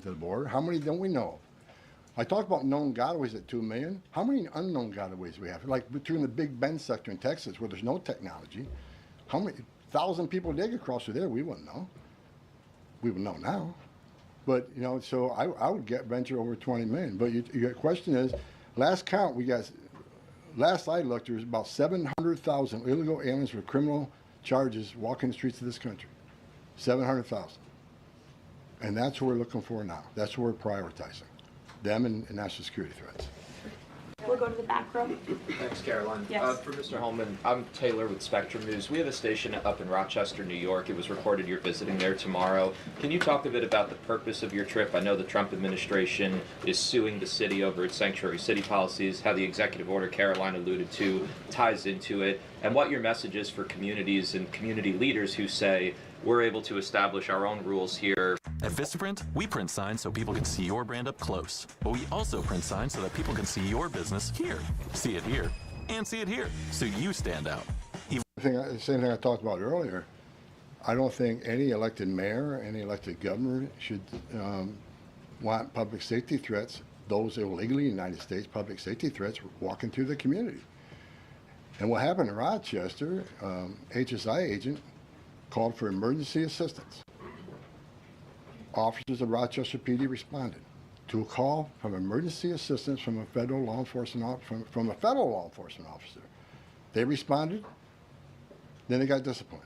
to the border? How many don't we know of? I talked about known gotaways at 2 million. How many unknown gotaways do we have? Like between the Big Bend sector in Texas, where there's no technology, how many 1,000 people dig across through there? We wouldn't know. We would know now. But, you know, so I would venture over 20 million. But your question is, last count, last I looked, there was about 700,000 illegal aliens with criminal charges walking the streets of this country. 700,000. And that's what we're looking for now. That's what we're prioritizing. Them and national security threats. We'll go to the back row. Thanks, Caroline. Yes. For Mr. Holman, I'm Taylor with Spectrum News. We have a station up in Rochester, New York. It was reported you're visiting there tomorrow. Can you talk a bit about the purpose of your trip? I know the Trump administration is suing the city over its sanctuary city policies, how the executive order Caroline alluded to ties into it, and what your message is for communities and community leaders who say, we're able to establish our own rules here. At Vistaprint, we print signs so people can see your brand up close. But we also print signs so that people can see your business here, see it here, and see it here, so you stand out. The same thing I talked about earlier. I don't think any elected mayor, any elected governor should want public safety threats, those illegally in the United States, public safety threats, walking through the community. And what happened in Rochester, HSI agent called for emergency assistance. Officers of Rochester PD responded to a call from emergency assistance from a federal law enforcement officer. They responded, then they got disciplined.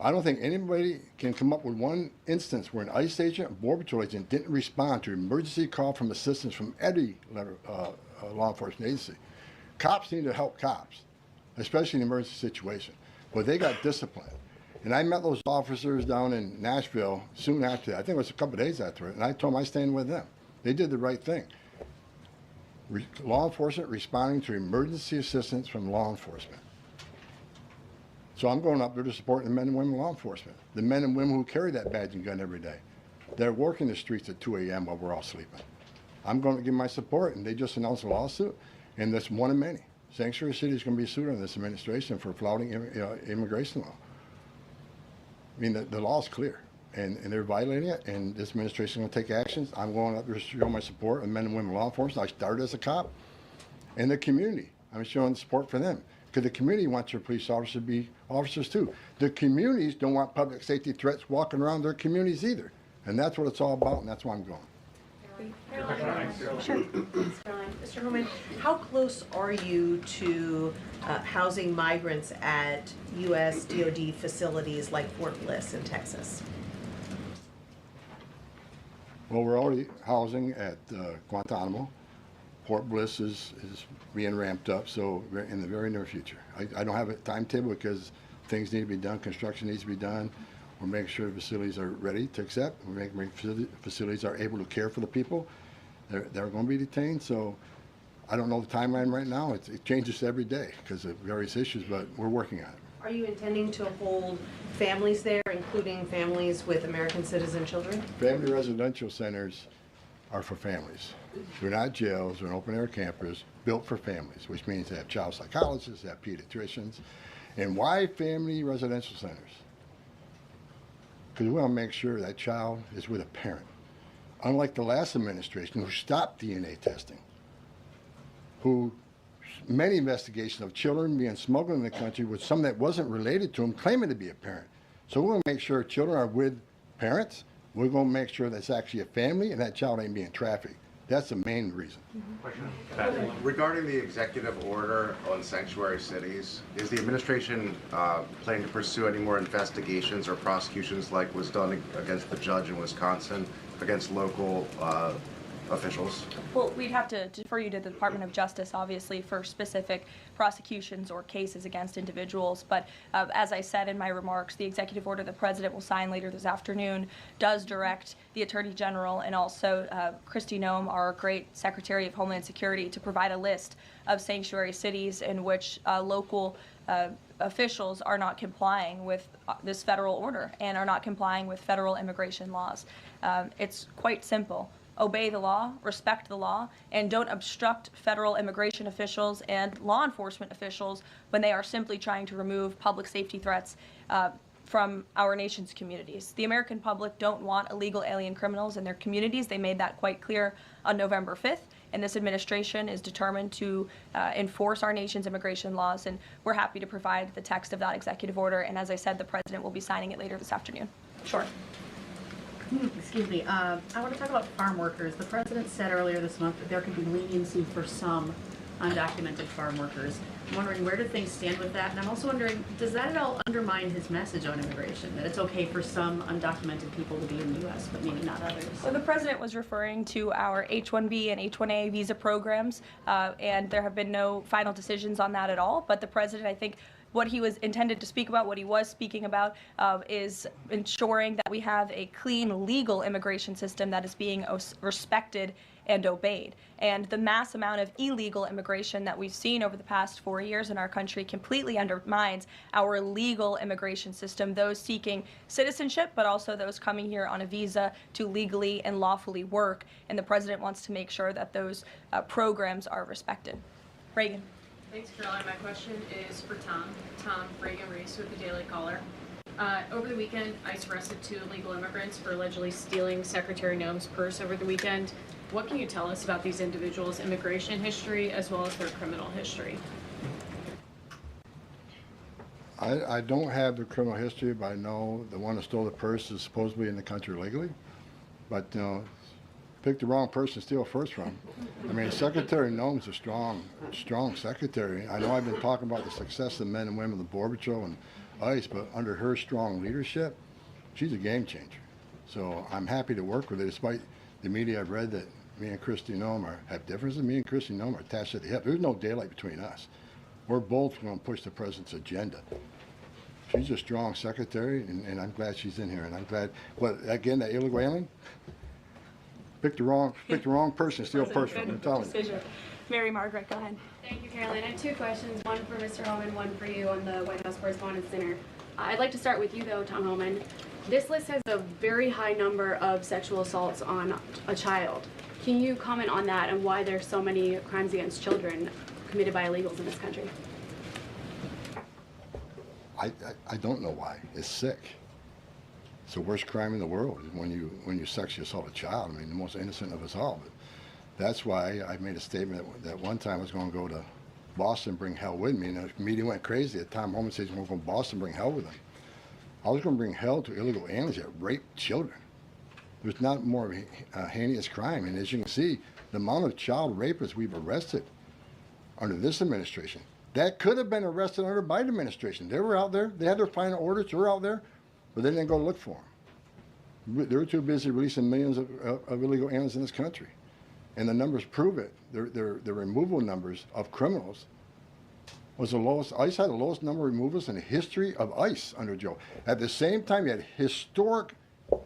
I don't think anybody can come up with one instance where an ICE agent or Border Patrol agent didn't respond to an emergency call from assistance from any law enforcement agency. Cops need to help cops, especially in an emergency situation. But they got disciplined. And I met those officers down in Nashville soon after that. I think it was a couple of days after it. And I told them I stand with them. They did the right thing. Law enforcement responding to emergency assistance from law enforcement. So I'm going up there to support the men and women of law enforcement. The men and women who carry that badge and gun every day. They're working the streets at 2 a.m. while we're all sleeping. I'm going to give my support. And they just announced a lawsuit. And that's one of many. Sanctuary City is going to be sued on this administration for flouting immigration law. I mean, the law is clear, and they're violating it, and this administration is going to take actions. I'm going up there to show my support of men and women law enforcement. I started as a cop. And the community, I'm showing support for them, because the community wants their police officers to be officers too. The communities don't want public safety threats walking around their communities either, and that's what it's all about, and that's why I'm going. Caroline. Sure. Mr. Holman, how close are you to housing migrants at U.S. DoD facilities like Fort Bliss in Texas? Well, we're already housing at Guantanamo. Fort Bliss is being ramped up, so in the very near future. I don't have a timetable because things need to be done, construction needs to be done. We're making sure the facilities are ready to accept. We're making sure the facilities are able to care for the people. They're going to be detained, so I don't know the timeline right now. It changes every day because of various issues, but we're working on it. Are you intending to hold families there, including families with American citizen children? Family residential centers are for families. They're not jails, they're open-air campers built for families, which means they have child psychologists, they have pediatricians. And why family residential centers? Because we want to make sure that child is with a parent. Unlike the last administration who stopped DNA testing, who many investigations of children being smuggled in the country with some that wasn't related to them claiming to be a parent. So we're going to make sure children are with parents. We're going to make sure that's actually a family and that child ain't being trafficked. That's the main reason. Regarding the executive order on sanctuary cities, is the administration planning to pursue any more investigations or prosecutions like was done against the judge in Wisconsin, against local officials? Well, we'd have to defer you to the Department of Justice, obviously, for specific prosecutions or cases against individuals. But as I said in my remarks, the executive order the President will sign later this afternoon does direct the Attorney General and also Kristi Noem, our great Secretary of Homeland Security, to provide a list of sanctuary cities in which local officials are not complying with this federal order and are not complying with federal immigration laws. It's quite simple. Obey the law, respect the law, and don't obstruct federal immigration officials and law enforcement officials when they are simply trying to remove public safety threats from our nation's communities. The American public don't want illegal alien criminals in their communities. They made that quite clear on November 5th, and this administration is determined to enforce our nation's immigration laws, and we're happy to provide the text of that executive order, and as I said, the President will be signing it later this afternoon. Sure. Excuse me, I want to talk about farm workers. The President said earlier this month that there could be leniency for some undocumented farm workers. I'm wondering, where do things stand with that? And I'm also wondering, does that at all undermine his message on immigration, that it's okay for some undocumented people to be in the U.S., but maybe not others? So the President was referring to our H-1B and H-1A visa programs, and there have been no final decisions on that at all. But the President, I think, what he was intended to speak about, what he was speaking about, is ensuring that we have a clean, legal immigration system that is being respected and obeyed. And the mass amount of illegal immigration that we've seen over the past 4 years in our country completely undermines our legal immigration system, those seeking citizenship, but also those coming here on a visa to legally and lawfully work. And the President wants to make sure that those programs are respected. Reagan. Thanks, Caroline. My question is for Tom. Tom Reagan-Reese with the Daily Caller. Over the weekend, ICE arrested 2 illegal immigrants for allegedly stealing Secretary Noem's purse over the weekend. What can you tell us about these individuals' immigration history as well as their criminal history? I don't have the criminal history, but I know the one that stole the purse is supposedly in the country legally. But, you know, pick the wrong person to steal a purse from. I mean, Secretary Noem's a strong secretary. I know I've been talking about the success of the men and women of the Border Patrol and ICE, but under her strong leadership, she's a game changer. So I'm happy to work with her, despite the media I've read that me and Kristi Noem have differences. Me and Kristi Noem are attached at the hip. There's no daylight between us. We're both going to push the president's agenda. She's a strong secretary, and I'm glad she's in here. And I'm glad, but again, that illegal alien, pick the wrong person to steal a purse from. I'm telling you. Mary Margaret, go ahead. Thank you, Caroline. I have 2 questions, one for Mr. Homan, one for you on the White House Correspondents' Dinner. I'd like to start with you, though, Tom Homan. This list has a very high number of sexual assaults on a child. Can you comment on that and why there's so many crimes against children committed by illegals in this country? I don't know why. It's sick. It's the worst crime in the world is when you sexually assault a child. I mean, the most innocent of us all. But that's why I made a statement that one time I was going to go to Boston, bring hell with me, and the media went crazy. Tom Homan says we're going to go to Boston, bring hell with them. I was going to bring hell to illegal aliens that rape children. There's not more of a heinous crime, and as you can see, the amount of child rapists we've arrested under this administration, that could have been arrested under the Biden administration. They were out there. They had their final orders. They were out there, but they didn't go look for them. They were too busy releasing millions of illegal aliens in this country. And the numbers prove it. The removal numbers of criminals was the lowest. ICE had the lowest number of removals in the history of ICE under Joe. At the same time, you had historic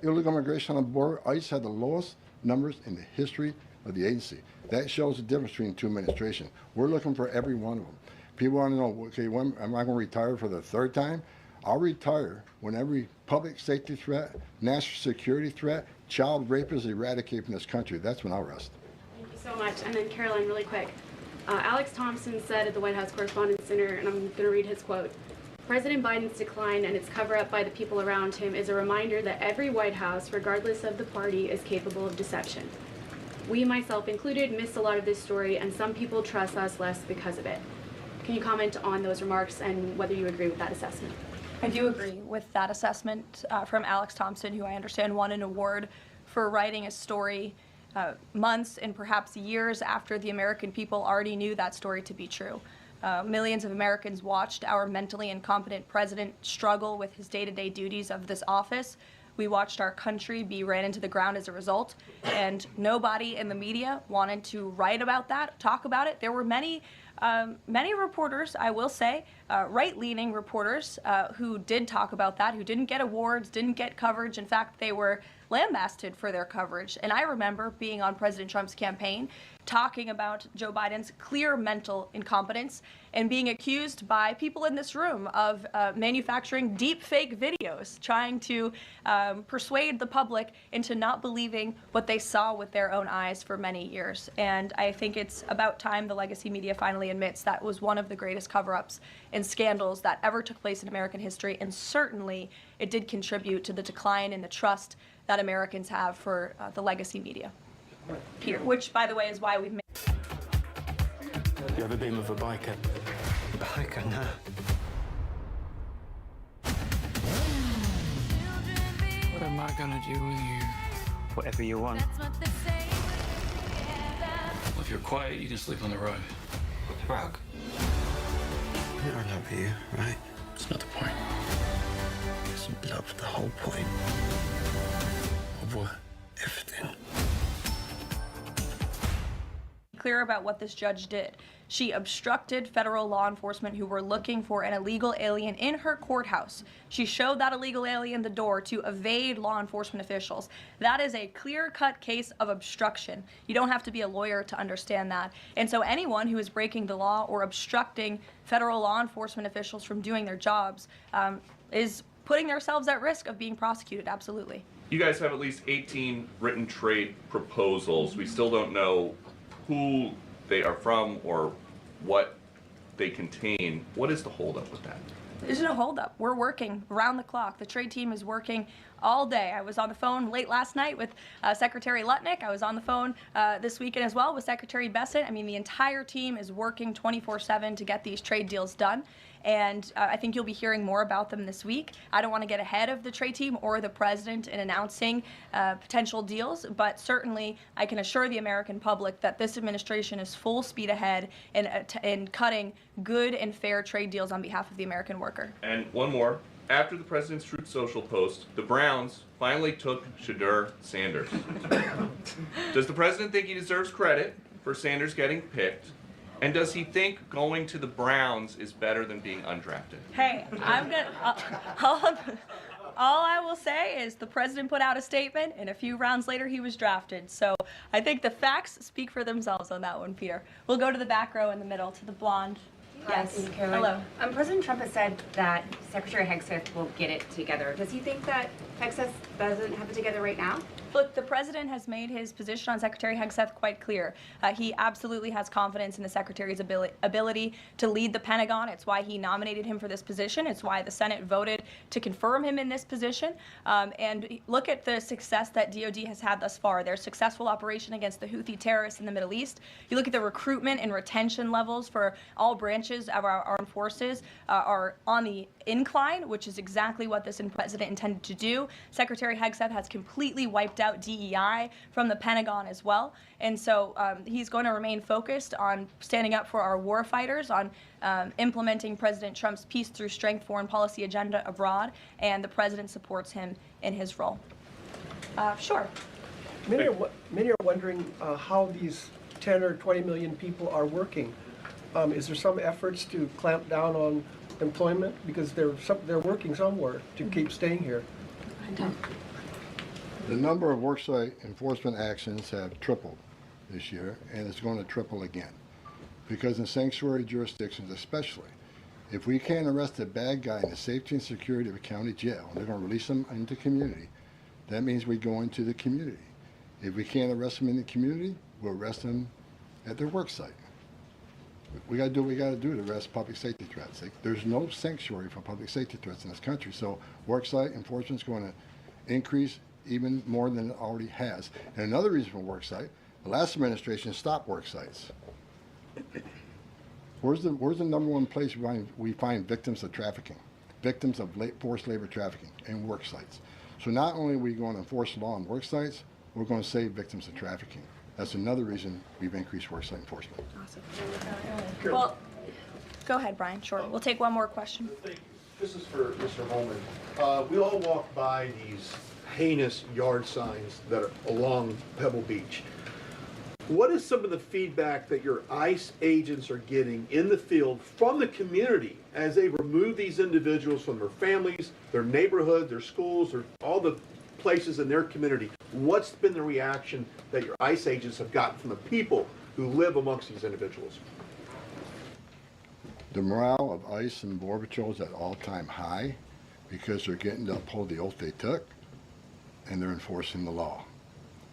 illegal immigration on the border. ICE had the lowest numbers in the history of the agency. That shows the difference between 2 administrations. We're looking for every one of them. People want to know, okay, when am I going to retire for the 3rd time? I'll retire when every public safety threat, national security threat, child rape is eradicated from this country. That's when I'll rest. Thank you so much. And then Caroline, really quick. Alex Thompson said at the White House Correspondents' Dinner, and I'm going to read his quote, "President Biden's decline and its cover-up by the people around him is a reminder that every White House, regardless of the party, is capable of deception. We, myself included, missed a lot of this story, and some people trust us less because of it." Can you comment on those remarks and whether you agree with that assessment? I do agree with that assessment from Alex Thompson, who I understand won an award for writing a story months and perhaps years after the American people already knew that story to be true. Millions of Americans watched our mentally incompetent president struggle with his day-to-day duties of this office. We watched our country be ran into the ground as a result, and nobody in the media wanted to write about that, talk about it. There were many reporters, I will say, right-leaning reporters who did talk about that, who didn't get awards, didn't get coverage. In fact, they were lambasted for their coverage. And I remember being on President Trump's campaign talking about Joe Biden's clear mental incompetence and being accused by people in this room of manufacturing deep fake videos, trying to persuade the public into not believing what they saw with their own eyes for many years. And I think it's about time the legacy media finally admits that was one of the greatest cover-ups and scandals that ever took place in American history, and certainly it did contribute to the decline in the trust that Americans have for the legacy media. Peter, which, by the way, is why we've made... You ever been with a biker? Biker, no. What am I gonna do with you? Whatever you want. Well, if you're quiet, you can sleep on the rug. With the rug? I love you, right? It's not the point. It's love, the whole point. Of what? Everything. Clear about what this judge did. She obstructed federal law enforcement who were looking for an illegal alien in her courthouse. She showed that illegal alien the door to evade law enforcement officials. That is a clear-cut case of obstruction. You don't have to be a lawyer to understand that. And so anyone who is breaking the law or obstructing federal law enforcement officials from doing their jobs is putting themselves at risk of being prosecuted, absolutely. You guys have at least 18 written trade proposals. We still don't know who they are from or what they contain. What is the holdup with that? There's no holdup. We're working around the clock. The trade team is working all day. I was on the phone late last night with Secretary Lutnick. I was on the phone this weekend as well with Secretary Bessent. I mean, the entire team is working 24/7 to get these trade deals done. And I think you'll be hearing more about them this week. I don't want to get ahead of the trade team or the president in announcing potential deals, but certainly I can assure the American public that this administration is full speed ahead in cutting good and fair trade deals on behalf of the American worker. And one more. After the president's Truth Social post, the Browns finally took Shadur Sanders. Does the president think he deserves credit for Sanders getting picked? And does he think going to the Browns is better than being undrafted? Hey, all I will say is the president put out a statement, and a few rounds later he was drafted. So I think the facts speak for themselves on that one, Peter. We'll go to the back row in the middle, to the blonde. Yes. Hello. President Trump has said that Secretary Hegseth will get it together. Does he think that Hegseth doesn't have it together right now? Look, the president has made his position on Secretary Hegseth quite clear. He absolutely has confidence in the secretary's ability to lead the Pentagon. It's why he nominated him for this position. It's why the Senate voted to confirm him in this position. And look at the success that DOD has had thus far. Their successful operation against the Houthi terrorists in the Middle East. You look at the recruitment and retention levels for all branches of our armed forces are on the incline, which is exactly what this president intended to do. Secretary Hegseth has completely wiped out DEI from the Pentagon as well. And so he's going to remain focused on standing up for our war fighters, on implementing President Trump's peace through strength foreign policy agenda abroad, and the president supports him in his role. Sure. Many are wondering how these 10 or 20 million people are working. Is there some efforts to clamp down on employment because they're working somewhere to keep staying here? The number of worksite enforcement actions have tripled this year, and it's going to triple again. Because in sanctuary jurisdictions especially, if we can't arrest a bad guy in the safety and security of a county jail, and they're going to release them into community, that means we go into the community. If we can't arrest them in the community, we'll arrest them at their work site. We got to do what we got to do to arrest public safety threats. There's no sanctuary for public safety threats in this country, so worksite enforcement is going to increase even more than it already has. And another reason for worksite, the last administration stopped worksites. Where's the number one place we find victims of trafficking, victims of forced labor trafficking, and work sites? So not only are we going to enforce law on work sites, we're going to save victims of trafficking. That's another reason we've increased worksite enforcement. Awesome. Well, go ahead, Brian. Sure. We'll take one more question. This is for Mr. Holman. We all walk by these heinous yard signs that are along Pebble Beach. What is some of the feedback that your ICE agents are getting in the field from the community as they remove these individuals from their families, their neighborhood, their schools, all the places in their community, what's been the reaction that your ICE agents have gotten from the people who live amongst these individuals? The morale of ICE and Border Patrol is at all-time high because they're getting to uphold the oath they took, and they're enforcing the law.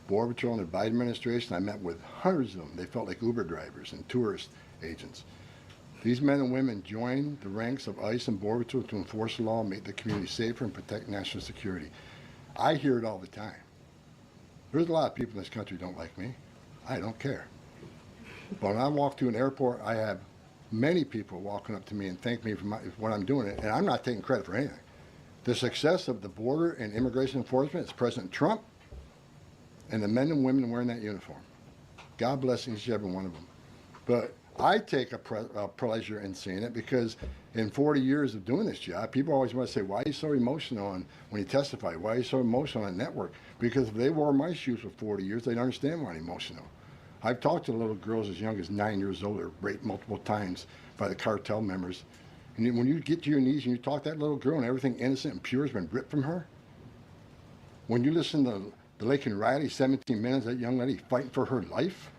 Border Patrol and the Biden administration, I met with hundreds of them. They felt like Uber drivers and tourist agents. These men and women joined the ranks of ICE and Border Patrol to enforce the law, make the community safer, and protect national security. I hear it all the time. There's a lot of people in this country who don't like me. I don't care. But when I walk through an airport, I have many people walking up to me and thank me for what I'm doing, and I'm not taking credit for anything. The success of the border and immigration enforcement is President Trump and the men and women wearing that uniform. God bless each and every one of them. But I take a pleasure in seeing it because in 40 years of doing this job, people always want to say, why are you so emotional when you testify? Why are you so emotional on network? Because if they wore my shoes for 40 years, they'd understand why I'm emotional. I've talked to little girls as young as 9 years old that were raped multiple times by the cartel members. And when you get to your knees and you talk to that little girl and everything innocent and pure has been ripped from her, when you listen to the Laken Riley, 17 minutes, that young lady fighting for her life,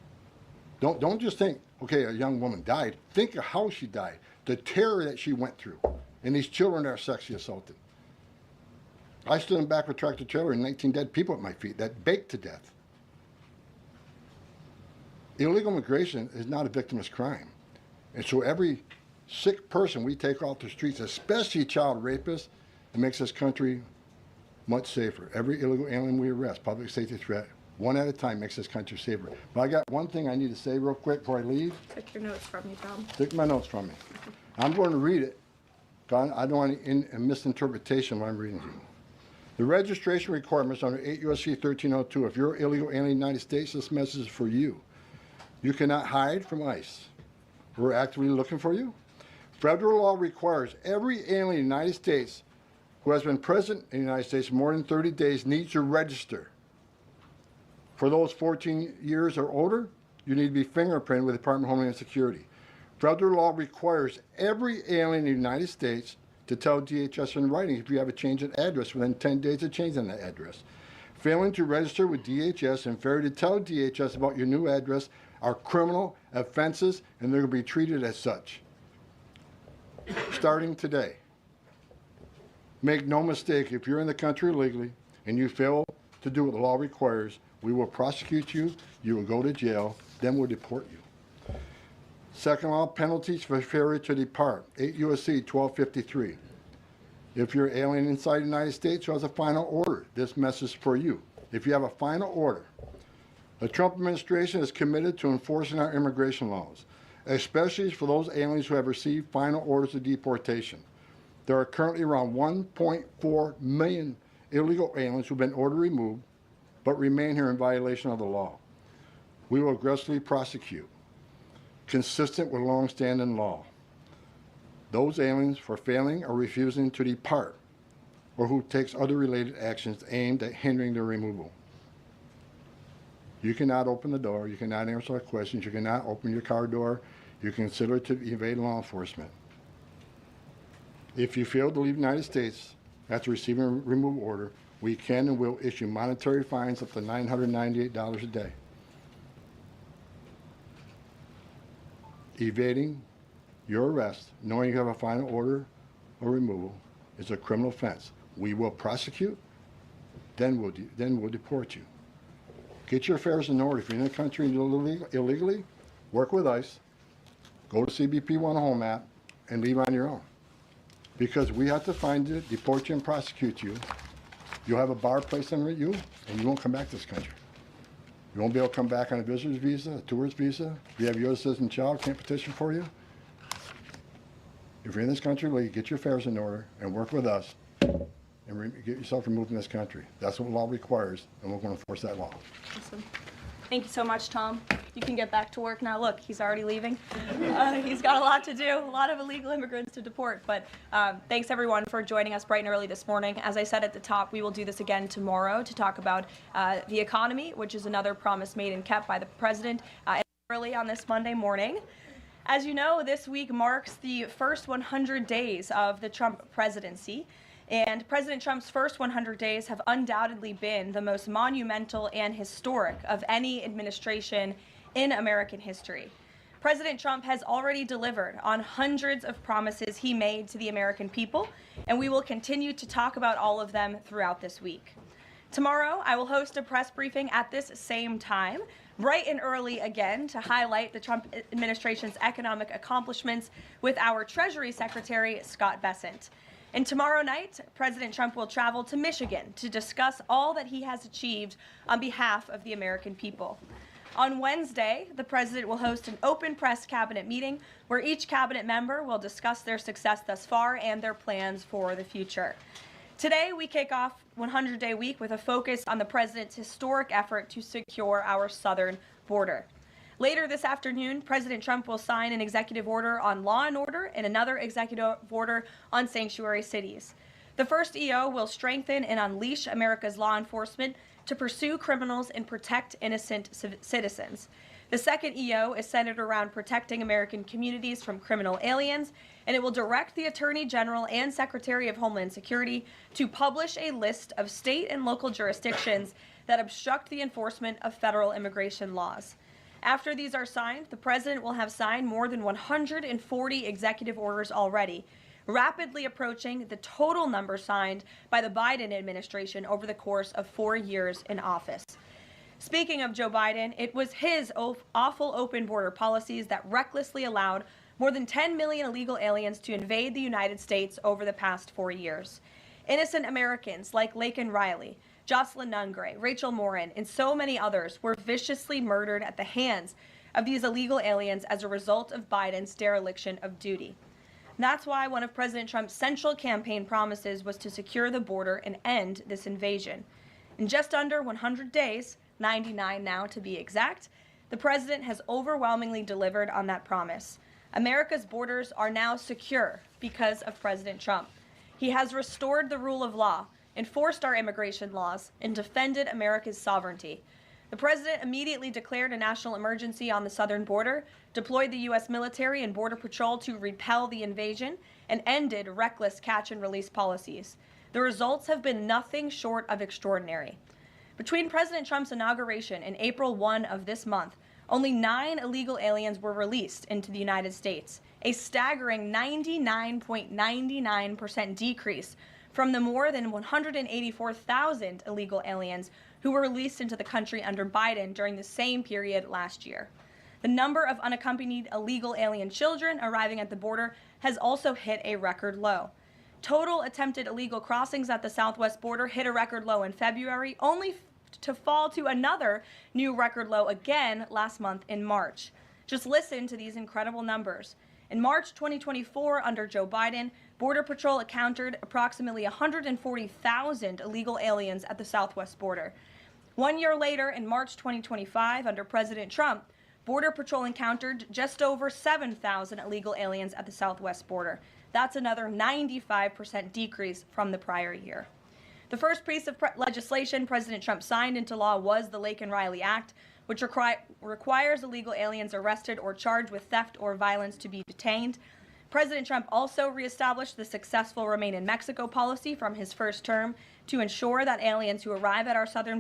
don't just think, okay, a young woman died. Think of how she died, the terror that she went through, and these children that are sexually assaulted. I stood in the back of a tractor trailer and 19 dead people at my feet that baked to death. Illegal immigration is not a victimless crime. And so every sick person we take off the streets, especially child rapists, it makes this country much safer. Every illegal alien we arrest, public safety threat, one at a time makes this country safer. But I got one thing I need to say real quick before I leave. Take your notes from you, Tom. Take my notes from me. I'm going to read it. I don't want any misinterpretation of what I'm reading to you. The registration requirements under 8 U.S.C. 1302. If you're illegal alien in the United States, this message is for you. You cannot hide from ICE. We're actively looking for you. Federal law requires every alien in the United States who has been present in the United States more than 30 days needs to register. For those 14 years or older, you need to be fingerprinted with the Department of Homeland Security. Federal law requires every alien in the United States to tell DHS in writing if you have a change of address within 10 days of changing that address. Failing to register with DHS and failure to tell DHS about your new address are criminal offenses, and they're going to be treated as such. Starting today. Make no mistake, if you're in the country illegally and you fail to do what the law requires, we will prosecute you, you will go to jail, then we'll deport you. Second law, penalties for failure to depart, 8 U.S.C. 1253. If you're an alien inside the United States who has a final order, this message is for you. If you have a final order, the Trump administration is committed to enforcing our immigration laws, especially for those aliens who have received final orders of deportation. There are currently around 1.4 million illegal aliens who have been ordered removed but remain here in violation of the law. We will aggressively prosecute, consistent with long-standing law, those aliens for failing or refusing to depart or who takes other related actions aimed at hindering their removal. You cannot open the door, you cannot answer our questions, you cannot open your car door, you consider it to evade law enforcement. If you fail to leave the United States after receiving a removal order, we can and will issue monetary fines up to $998 a day. Evading your arrest, knowing you have a final order or removal, is a criminal offense. We will prosecute, then we'll deport you. Get your affairs in order. If you're in the country illegally, work with ICE, go to CBP One Home app, and leave on your own. Because we have to find you, deport you, and prosecute you. You'll have a bar placed on you, and you won't come back to this country. You won't be able to come back on a visitor's visa, a tourist visa. If you have a U.S. citizen child, can't petition for you. If you're in this country, get your affairs in order and work with us and get yourself removed from this country. That's what law requires, and we're going to enforce that law. Awesome. Thank you so much, Tom. You can get back to work now. Look, he's already leaving. He's got a lot to do, a lot of illegal immigrants to deport. But thanks, everyone, for joining us bright and early this morning. As I said at the top, we will do this again tomorrow to talk about the economy, which is another promise made and kept by the president early on this Monday morning. As you know, this week marks the first 100 days of the Trump presidency. And President Trump's first 100 days have undoubtedly been the most monumental and historic of any administration in American history. President Trump has already delivered on hundreds of promises he made to the American people, and we will continue to talk about all of them throughout this week. Tomorrow, I will host a press briefing at this same time, bright and early again, to highlight the Trump administration's economic accomplishments with our Treasury Secretary, Scott Bessent. And tomorrow night, President Trump will travel to Michigan to discuss all that he has achieved on behalf of the American people. On Wednesday, the president will host an open press cabinet meeting where each cabinet member will discuss their success thus far and their plans for the future. Today, we kick off 100-day week with a focus on the president's historic effort to secure our southern border. Later this afternoon, President Trump will sign an executive order on law and order and another executive order on sanctuary cities. The first EO will strengthen and unleash America's law enforcement to pursue criminals and protect innocent citizens. The second EO is centered around protecting American communities from criminal aliens, and it will direct the Attorney General and Secretary of Homeland Security to publish a list of state and local jurisdictions that obstruct the enforcement of federal immigration laws. After these are signed, the president will have signed more than 140 executive orders already, rapidly approaching the total number signed by the Biden administration over the course of 4 years in office. Speaking of Joe Biden, it was his awful open border policies that recklessly allowed more than 10 million illegal aliens to invade the United States over the past 4 years. Innocent Americans like Laken Riley, Jocelyn Nungray, Rachel Morin, and so many others were viciously murdered at the hands of these illegal aliens as a result of Biden's dereliction of duty. That's why one of President Trump's central campaign promises was to secure the border and end this invasion. In just under 100 days, 99 now to be exact, the president has overwhelmingly delivered on that promise. America's borders are now secure because of President Trump. He has restored the rule of law, enforced our immigration laws, and defended America's sovereignty. The president immediately declared a national emergency on the southern border, deployed the U.S. military and Border Patrol to repel the invasion, and ended reckless catch-and-release policies. The results have been nothing short of extraordinary. Between President Trump's inauguration and April 1 of this month, only 9 illegal aliens were released into the United States, a staggering 99.99% decrease from the more than 184,000 illegal aliens who were released into the country under Biden during the same period last year. The number of unaccompanied illegal alien children arriving at the border has also hit a record low. Total attempted illegal crossings at the southwest border hit a record low in February, only to fall to another new record low again last month in March. Just listen to these incredible numbers. In March 2024, under Joe Biden, Border Patrol encountered approximately 140,000 illegal aliens at the southwest border. 1 year later, in March 2025, under President Trump, Border Patrol encountered just over 7,000 illegal aliens at the southwest border. That's another 95% decrease from the prior year. The first piece of legislation President Trump signed into law was the Laken Riley Act, which requires illegal aliens arrested or charged with theft or violence to be detained. President Trump also reestablished the successful Remain in Mexico policy from his first term to ensure that aliens who arrive at our southern